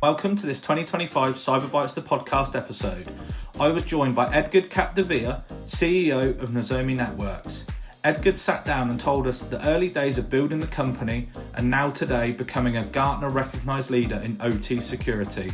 Welcome to this 2025 Cyberbytes the Podcast episode. I was joined by Edgard Capdevielle, CEO of Nozomi Networks. Edgard sat down and told us the early days of building the company and now today becoming a Gartner recognised leader in OT security.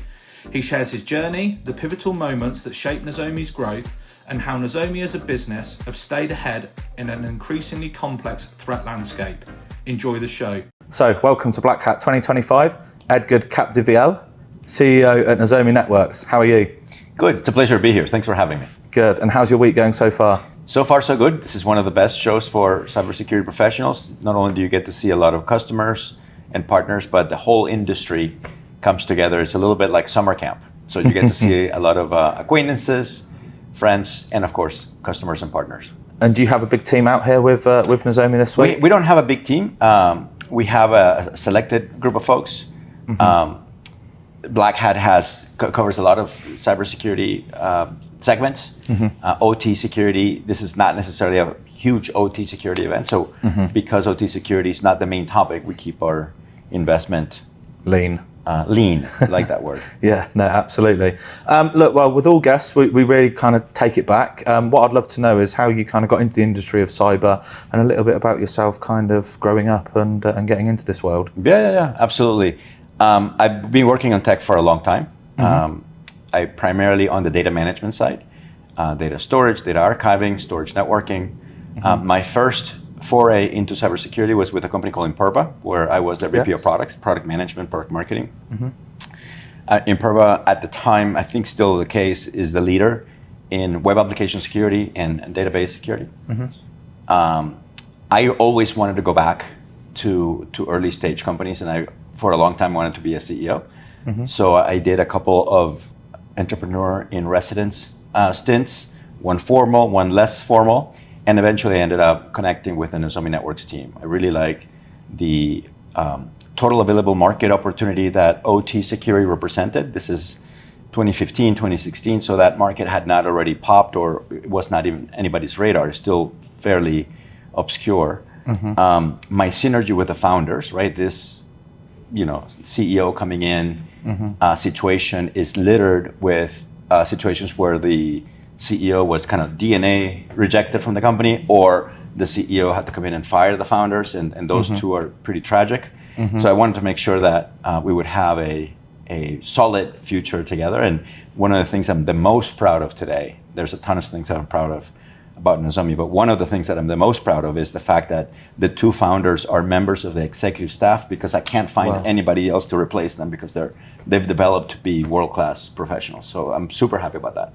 He shares his journey, the pivotal moments that shaped Nozomi's growth, and how Nozomi as a business have stayed ahead in an increasingly complex threat landscape. Enjoy the show. So, welcome to BlackHat 2025. Edgard Capdevielle, CEO at Nozomi Networks. How are you? Good. It's a pleasure to be here. Thanks for having me. Good. And how's your week going so far? So far, so good. This is one of the best shows for cybersecurity professionals. Not only do you get to see a lot of customers and partners, but the whole industry comes together. It's a little bit like summer camp. So you get to see a lot of acquaintances, friends, and of course, customers and partners. And do you have a big team out here with Nozomi this week? We don't have a big team. We have a selected group of folks. BlackHat covers a lot of cybersecurity segments. OT security, this is not necessarily a huge OT security event. So because OT security is not the main topic, we keep our investment lean. Lean, I like that word. Yeah, no, absolutely. Look, well, with all guests, we really kind of take it back. What I'd love to know is how you kind of got into the industry of cyber and a little bit about yourself kind of growing up and getting into this world. Yeah, absolutely. I've been working on tech for a long time. I primarily on the data management side, data storage, data archiving, storage networking. My first foray into cybersecurity was with a company called Imperva, where I was the VP of products, product management, product marketing. Imperva at the time, I think still the case, is the leader in web application security and database security. I always wanted to go back to early stage companies, and I, for a long time, wanted to be a CEO. So I did a couple of entrepreneur in residence stints, one formal, one less formal, and eventually I ended up connecting with the Nozomi Networks team. I really like the total available market opportunity that OT security represented. This is 2015, 2016, so that market had not already popped or it was not even anybody's radar. It's still fairly obscure. My synergy with the founders, right? This, CEO coming in situation is littered with situations where the CEO was kind of DNA rejected from the company, or the CEO had to come in and fire the founders, and those two are pretty tragic. So I wanted to make sure that we would have a solid future together. And one of the things I'm the most proud of today, there's a ton of things that I'm proud of about Nozomi, but one of the things that I'm the most proud of is the fact that the two founders are members of the executive staff, because I can't find anybody else to replace them, because they've developed to be world-class professionals. So I'm super happy about that.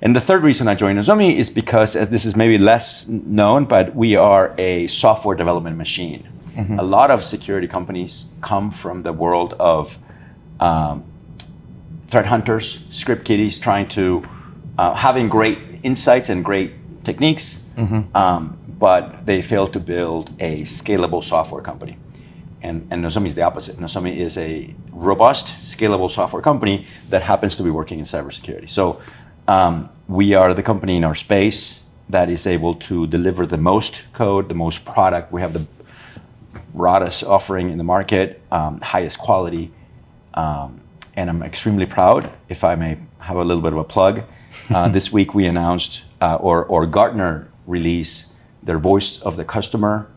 And the third reason I joined Nozomi is because this is maybe less known, but we are a software development machine. A lot of security companies come from the world of threat hunters, script kiddies, trying to having great insights and great techniques, but they fail to build a scalable software company. And Nozomi is the opposite. Nozomi is a robust, scalable software company that happens to be working in cybersecurity. So we are the company in our space that is able to deliver the most code, the most product. We have the broadest offering in the market, highest quality, and I'm extremely proud, if I may have a little bit of a plug. This week we announced, or Gartner released their Voice of the Customer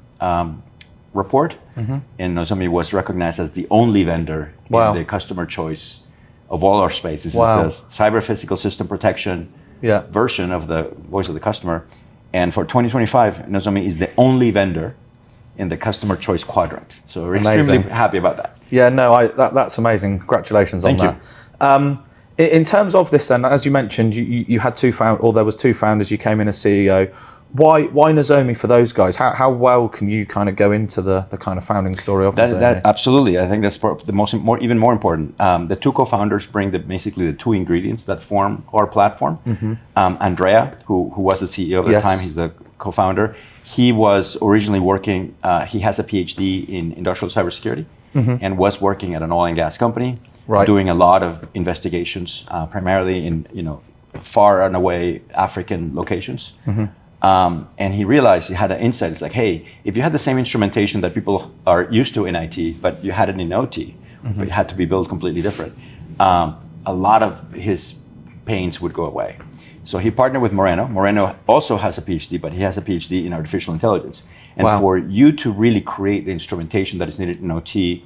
report, and Nozomi was recognized as the only vendor in the customer choice of all our space. This is the cyber physical system protection version of the Voice of the Customer. And for 2025, Nozomi is the only vendor in the customer choice quadrant. So we're extremely happy about that. Yeah, no, that's amazing. Congratulations on that. Thank you. In terms of this then, as you mentioned, you had there was two founders, you came in as CEO. Why Nozomi for those guys? How well can you kind of go into the kind of founding story of Nozomi? Absolutely, I think that's the even more important. The two co-founders bring basically the two ingredients that form our platform. Andrea, who was the CEO at the time, he's the co-founder. He was originally working, he has a PhD in industrial cybersecurity and was working at an oil and gas company, doing a lot of investigations, primarily in far and away African locations. And he realized, he had an insight. It's like, hey, if you had the same instrumentation that people are used to in IT, but you had it in OT, but it had to be built completely different, a lot of his pains would go away. So he partnered with Moreno. Moreno also has a PhD, but he has a PhD in artificial intelligence. And for you to really create the instrumentation that is needed in OT,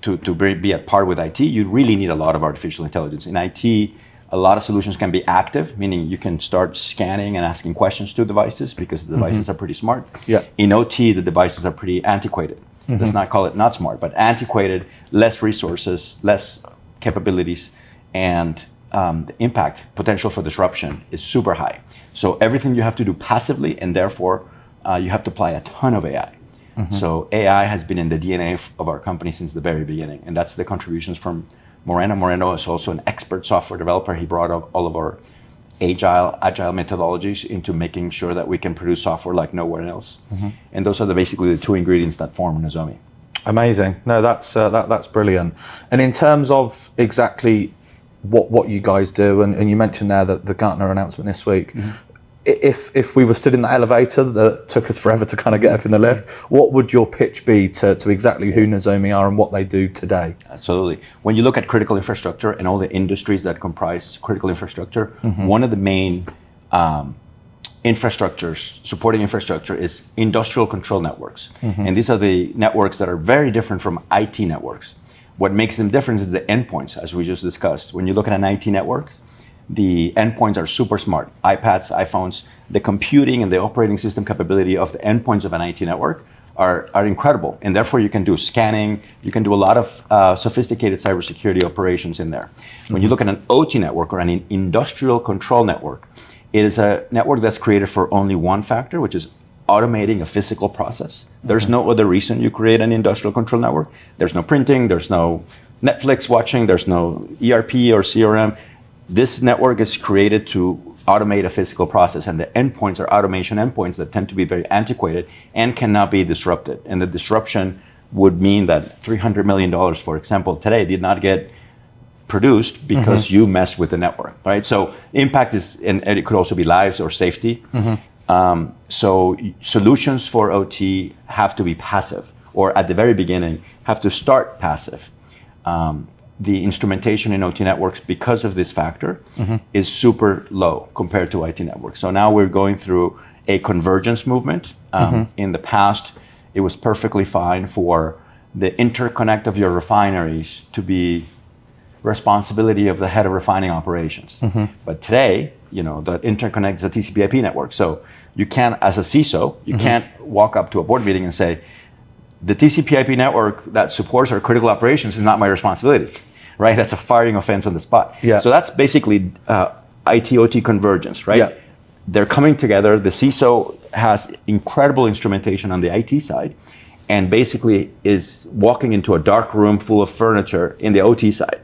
to be at par with IT, you really need a lot of artificial intelligence. In IT, a lot of solutions can be active, meaning you can start scanning and asking questions to devices because the devices are pretty smart. Yeah. In OT, the devices are pretty antiquated. Let's not call it not smart, but antiquated, less resources, less capabilities, and the impact potential for disruption is super high. So everything you have to do passively, and therefore you have to apply a ton of AI. So AI has been in the DNA of our company since the very beginning, and that's the contributions from Moreno. Moreno is also an expert software developer. He brought up all of our agile methodologies into making sure that we can produce software like nowhere else. And those are basically the two ingredients that form Nozomi. Amazing. No, that's brilliant. And in terms of exactly what you guys do, and you mentioned there that the Gartner announcement this week, if we were stood in that elevator that took us forever to kind of get up in the lift, what would your pitch be to exactly who Nozomi are and what they do today? Absolutely. When you look at critical infrastructure and all the industries that comprise critical infrastructure, one of the main supporting infrastructure is industrial control networks. And these are the networks that are very different from IT networks. What makes them different is the endpoints, as we just discussed. When you look at an IT network, the endpoints are super smart. iPads, iPhones, the computing and the operating system capability of the endpoints of an IT network are incredible. And therefore you can do scanning, you can do a lot of sophisticated cybersecurity operations in there. When you look at an OT network or an industrial control network, it is a network that's created for only one factor, which is automating a physical process. There's no other reason you create an industrial control network. There's no printing, there's no Netflix watching, there's no ERP or CRM. This network is created to automate a physical process, and the endpoints are automation endpoints that tend to be very antiquated and cannot be disrupted. And the disruption would mean that $300 million, for example, today did not get produced because you mess with the network, right? So impact is, and it could also be lives or safety. So solutions for OT have to be passive, or at the very beginning have to start passive. The instrumentation in OT networks, because of this factor, is super low compared to IT networks. So now we're going through a convergence movement. In the past, it was perfectly fine for the interconnect of your refineries to be responsibility of the head of refining operations. But today, the interconnect is a TCP/IP network. So you can't, as a CISO, you can't walk up to a board meeting and say, the TCP/IP network that supports our critical operations is not my responsibility, right? That's a firing offense on the spot. Yeah. So that's basically IT/OT convergence, right? Yeah. They're coming together. The CISO has incredible instrumentation on the IT side, and basically is walking into a dark room full of furniture in the OT side.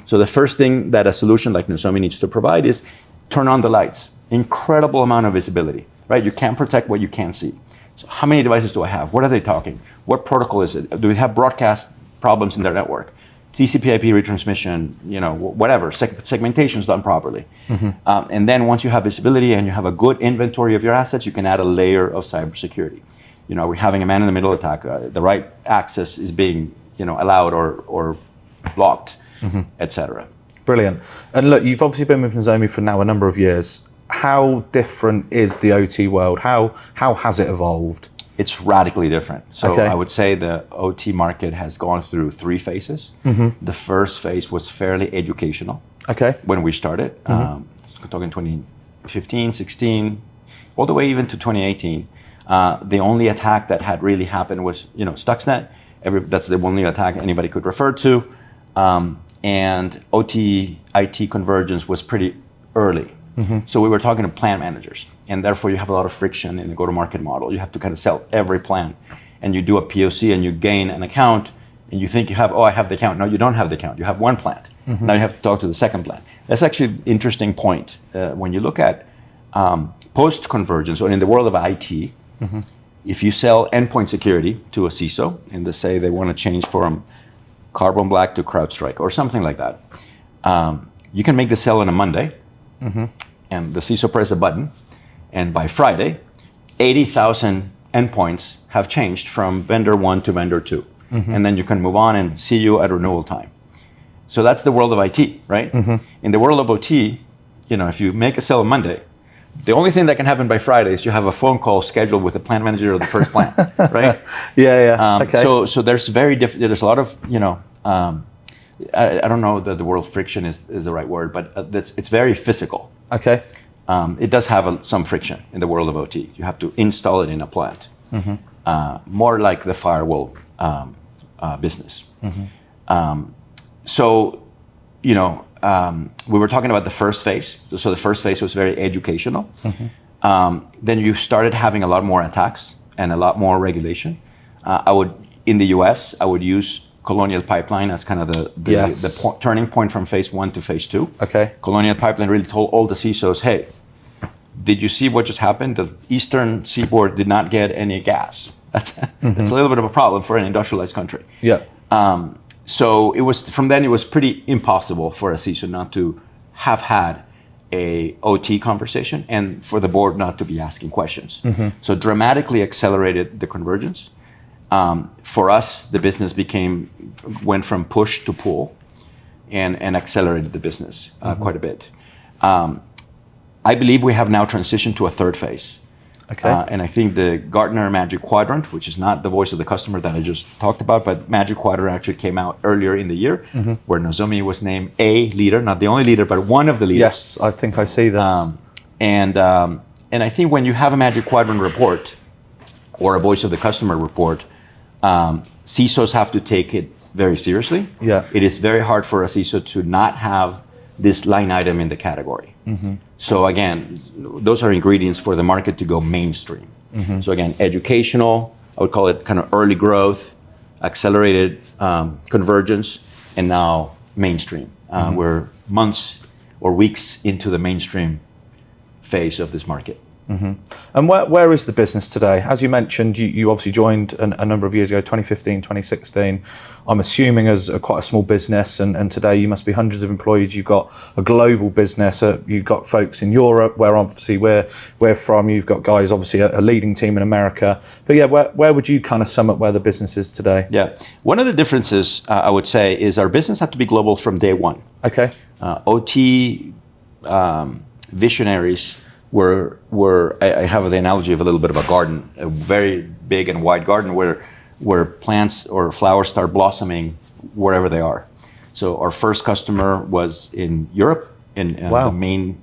So the first thing that a solution like Nozomi needs to provide is turn on the lights. Incredible amount of visibility, right? You can't protect what you can't see. So how many devices do I have? What are they talking? What protocol is it? Do we have broadcast problems in their network? TCP/IP retransmission, whatever, segmentation's done properly. And then once you have visibility and you have a good inventory of your assets, you can add a layer of cybersecurity. We're having a man-in-the-middle attack. The right access is being, allowed or blocked, etc. Brilliant. And look, you've obviously been with Nozomi for now a number of years. How different is the OT world? How has it evolved? It's radically different. So I would say the OT market has gone through 3 phases. The first phase was fairly educational. When we started, talking 2015, 16, all the way even to 2018. The only attack that had really happened was, Stuxnet. That's the only attack anybody could refer to. And OT IT convergence was pretty early. So we were talking to plant managers, and therefore you have a lot of friction in the go-to-market model. You have to kind of sell every plant, and you do a POC and you gain an account, and you think you have, I have the account. No, you don't have the account. You have one plant. Now you have to talk to the second plant. That's actually an interesting point. When you look at post-convergence, or in the world of IT, if you sell endpoint security to a CISO, and they say they want to change from Carbon Black to CrowdStrike or something like that, you can make the sell on a Monday, and the CISO press a button, and by Friday, 80,000 endpoints have changed from vendor 1 to vendor 2. And then you can move on and see you at renewal time. So that's the world of IT, right? In the world of OT, if you make a sale on Monday, the only thing that can happen by Friday is you have a phone call scheduled with the plant manager of the first plant, right? Okay. So there's there's a lot of, I don't know that the word friction is the right word, but it's very physical. Okay. It does have some friction in the world of OT. You have to install it in a plant. More like the firewall business. We were talking about the first phase. So the first phase was very educational. Then you started having a lot more attacks and a lot more regulation. In the US, I would use Colonial Pipeline as kind of the turning point from phase 1 to phase 2. Okay. Colonial Pipeline really told all the CISOs, hey, did you see what just happened? The Eastern Seaboard did not get any gas. That's a little bit of a problem for an industrialized country. Yeah. So from then it was pretty impossible for a CISO not to have had a OT conversation and for the board not to be asking questions. So dramatically accelerated the convergence. For us, the business went from push to pull and accelerated the business quite a bit. I believe we have now transitioned to a third phase. Okay. And I think the Gartner Magic Quadrant, which is not the voice of the customer that I just talked about, but Magic Quadrant actually came out earlier in the year, where Nozomi was named a leader, not the only leader, but one of the leaders. Yes, I think I see this. And I think when you have a Magic Quadrant report or a voice of the customer report, CISOs have to take it very seriously. Yeah. It is very hard for a CISO to not have this line item in the category. So again, those are ingredients for the market to go mainstream. So again, educational, I would call it kind of early growth, accelerated convergence, and now mainstream. We're months or weeks into the mainstream phase of this market. And where is the business today? As you mentioned, you obviously joined a number of years ago, 2015, 2016. I'm assuming as quite a small business, and today you must be hundreds of employees. You've got a global business. You've got folks in Europe, where obviously we're from. You've got guys, obviously a leading team in America. But yeah, where would you kind of sum up where the business is today? Yeah, one of the differences I would say is our business had to be global from day one. Okay. OT visionaries I have the analogy of a little bit of a garden, a very big and wide garden where plants or flowers start blossoming wherever they are. So our first customer was in Europe, the main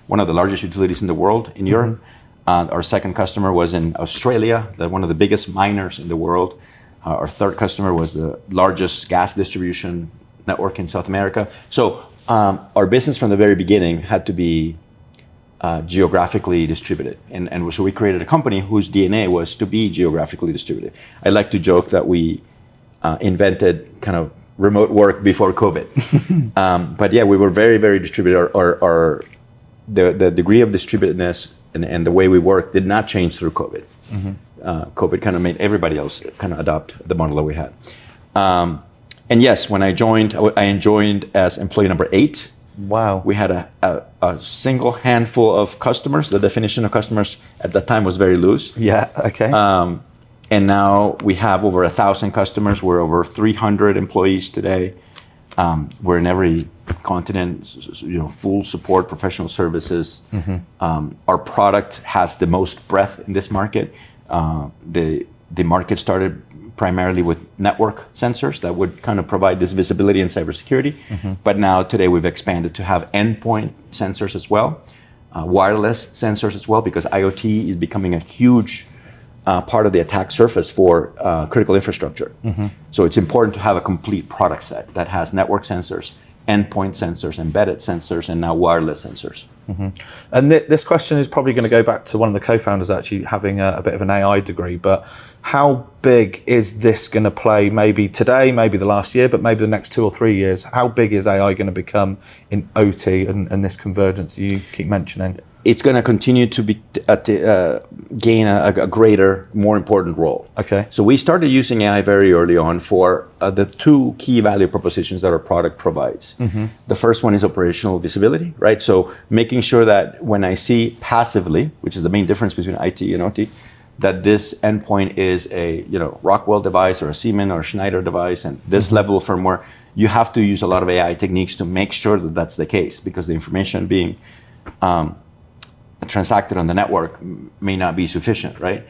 one of the largest utilities in the world in Europe. Our second customer was in Australia, one of the biggest miners in the world. Our third customer was the largest gas distribution network in South America. So our business from the very beginning had to be geographically distributed. And so we created a company whose DNA was to be geographically distributed. I like to joke that we invented kind of remote work before COVID. But yeah, we were very, very distributed. The degree of distributedness and the way we work did not change through COVID. COVID kind of made everybody else kind of adopt the model that we had. And yes, when I joined as employee number 8. Wow. We had a single handful of customers. The definition of customers at that time was very loose. Yeah, okay. And now we have over 1,000 customers. We're over 300 employees today. We're in every continent, full support, professional services. Our product has the most breadth in this market. The market started primarily with network sensors that would kind of provide this visibility in cybersecurity. But now today we've expanded to have endpoint sensors as well, wireless sensors as well, because IoT is becoming a huge part of the attack surface for critical infrastructure. So it's important to have a complete product set that has network sensors, endpoint sensors, embedded sensors, and now wireless sensors. And this question is probably going to go back to one of the co-founders actually having a bit of an AI degree, but how big is this going to play maybe today, maybe the last year, but maybe the next 2 or 3 years? How big is AI going to become in OT and this convergence that you keep mentioning? It's going to continue to gain a greater, more important role. Okay. So we started using AI very early on for the 2 key value propositions that our product provides. The first one is operational visibility, right? So making sure that when I see passively, which is the main difference between IT and OT, that this endpoint is a Rockwell device or a Siemens or Schneider device, and this level of firmware, you have to use a lot of AI techniques to make sure that that's the case, because the information being transacted on the network may not be sufficient, right?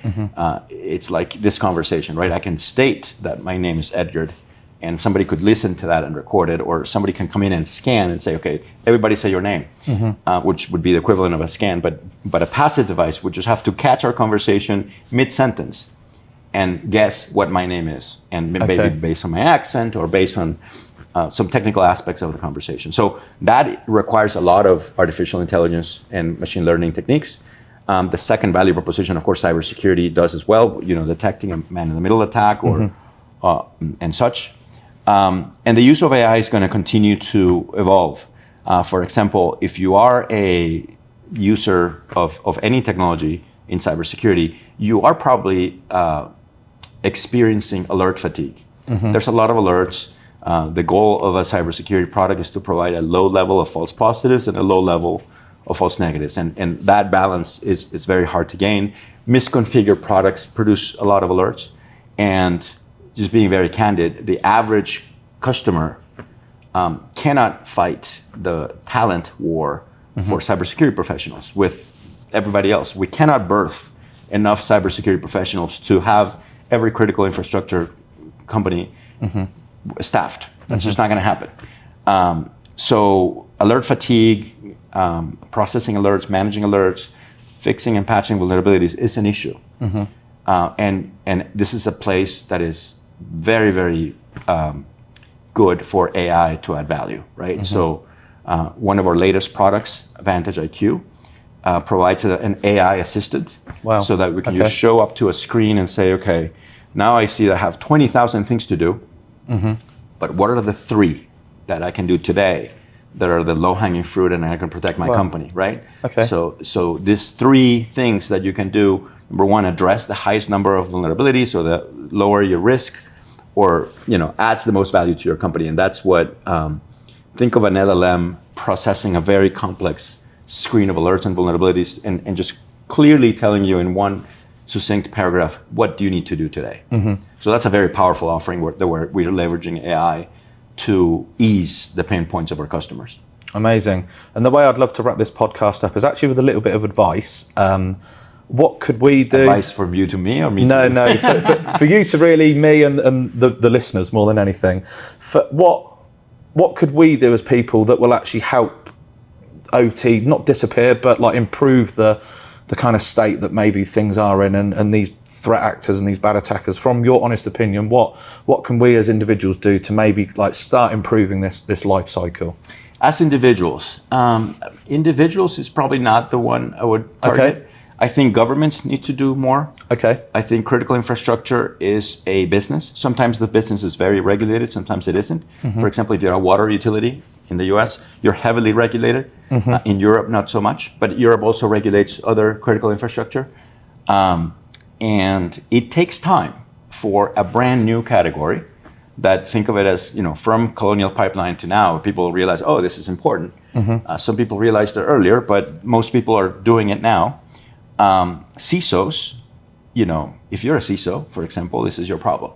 It's like this conversation, right? I can state that my name is Edgard, and somebody could listen to that and record it, or somebody can come in and scan and say, okay, everybody say your name, which would be the equivalent of a scan, but a passive device would just have to catch our conversation mid-sentence and guess what my name is, and maybe based on my accent or based on some technical aspects of the conversation. So that requires a lot of artificial intelligence and machine learning techniques. The second value proposition, of course, cybersecurity does as well, detecting a man-in-the-middle attack or and such. And the use of AI is going to continue to evolve. For example, if you are a user of any technology in cybersecurity, you are probably experiencing alert fatigue. There's a lot of alerts. The goal of a cybersecurity product is to provide a low level of false positives and a low level of false negatives. And that balance is very hard to gain. Misconfigured products produce a lot of alerts. And just being very candid, the average customer cannot fight the talent war for cybersecurity professionals with everybody else. We cannot birth enough cybersecurity professionals to have every critical infrastructure company staffed. That's just not going to happen. So alert fatigue, processing alerts, managing alerts, fixing and patching vulnerabilities is an issue. And this is a place that is very, very good for AI to add value, right? So one of our latest products, Vantage IQ, provides an AI assistant so that we can just show up to a screen and say, okay, now I see that I have 20,000 things to do, but what are the 3 that I can do today that are the low-hanging fruit and I can protect my company, right? So these 3 things that you can do, number 1, address the highest number of vulnerabilities or the lower your risk, or adds the most value to your company. And that's what, think of an LLM processing a very complex screen of alerts and vulnerabilities and just clearly telling you in one succinct paragraph, what do you need to do today? So that's a very powerful offering where we're leveraging AI to ease the pain points of our customers. Amazing. And the way I'd love to wrap this podcast up is actually with a little bit of advice. What could we do? Advice from you to me or me to you? No, for you to really, me and the listeners more than anything. What could we do as people that will actually help OT not disappear, but like improve the kind of state that maybe things are in, and these threat actors and these bad attackers? From your honest opinion, what can we as individuals do to maybe like start improving this life cycle? As individuals is probably not the one I would target. I think governments need to do more. I think critical infrastructure is a business. Sometimes the business is very regulated, sometimes it isn't. For example, if you're a water utility in the US, you're heavily regulated. In Europe, not so much, but Europe also regulates other critical infrastructure. And it takes time for a brand new category that, think of it as, from Colonial Pipeline to now, people realize, oh, this is important. Some people realized it earlier, but most people are doing it now. CISOs, if you're a CISO, for example, this is your problem.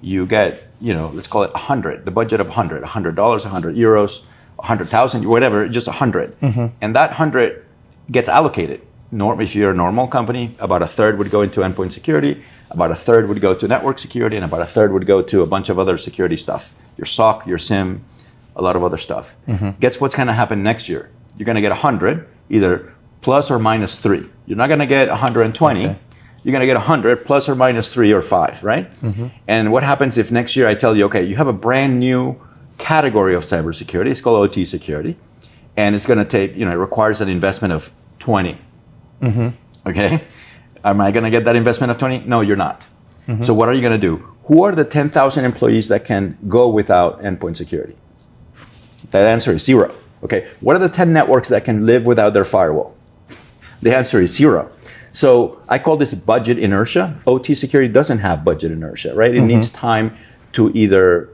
You get, let's call it 100, the budget of $100, €100, 100,000, whatever, just 100. And that 100 gets allocated. If you're a normal company, about a third would go into endpoint security, about a third would go to network security, and about a third would go to a bunch of other security stuff. Your SOC, your SIM, a lot of other stuff. Guess what's going to happen next year? You're going to get 100, either plus or minus 3. You're not going to get 120. You're going to get 100 plus or minus 3 or 5, right? And what happens if next year I tell you, okay, you have a brand new category of cybersecurity. It's called OT security. And it's going to take, it requires an investment of 20. Okay? Am I going to get that investment of 20? No, you're not. So what are you going to do? Who are the 10,000 employees that can go without endpoint security? That answer is 0. Okay, what are the 10 networks that can live without their firewall? The answer is 0. So I call this budget inertia. OT security doesn't have budget inertia, right? It needs time to either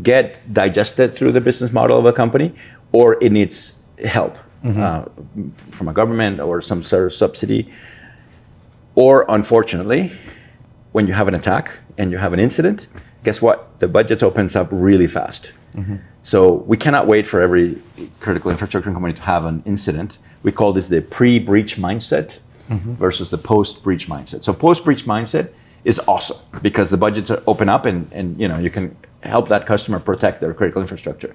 get digested through the business model of a company, or it needs help from a government or some sort of subsidy. Or unfortunately, when you have an attack and you have an incident, guess what? The budget opens up really fast. So we cannot wait for every critical infrastructure company to have an incident. We call this the pre-breach mindset versus the post-breach mindset. So post-breach mindset is awesome because the budgets are open up and you can help that customer protect their critical infrastructure.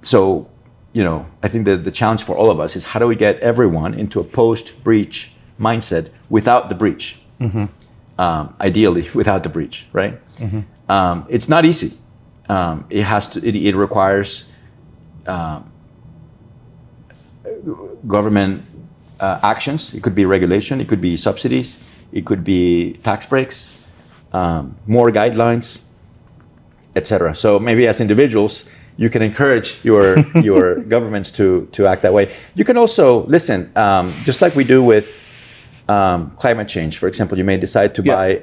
So, I think the challenge for all of us is how do we get everyone into a post-breach mindset without the breach? Ideally, without the breach, right? It's not easy. It requires government actions. It could be regulation. It could be subsidies. It could be tax breaks, more guidelines, etc. So maybe as individuals, you can encourage your governments to act that way. You can also listen, just like we do with climate change. For example, you may decide to buy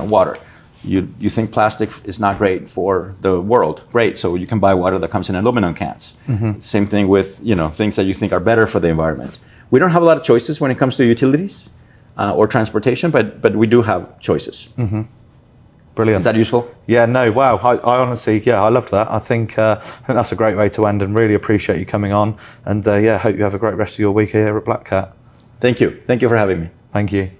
water. You think plastic is not great for the world. Great, so you can buy water that comes in aluminum cans. Same thing with things that you think are better for the environment. We don't have a lot of choices when it comes to utilities or transportation, but we do have choices. Brilliant. Is that useful? Yeah, no, wow. I honestly, I loved that. I think that's a great way to end and really appreciate you coming on. And hope you have a great rest of your week here at BlackHat. Thank you. Thank you for having me. Thank you.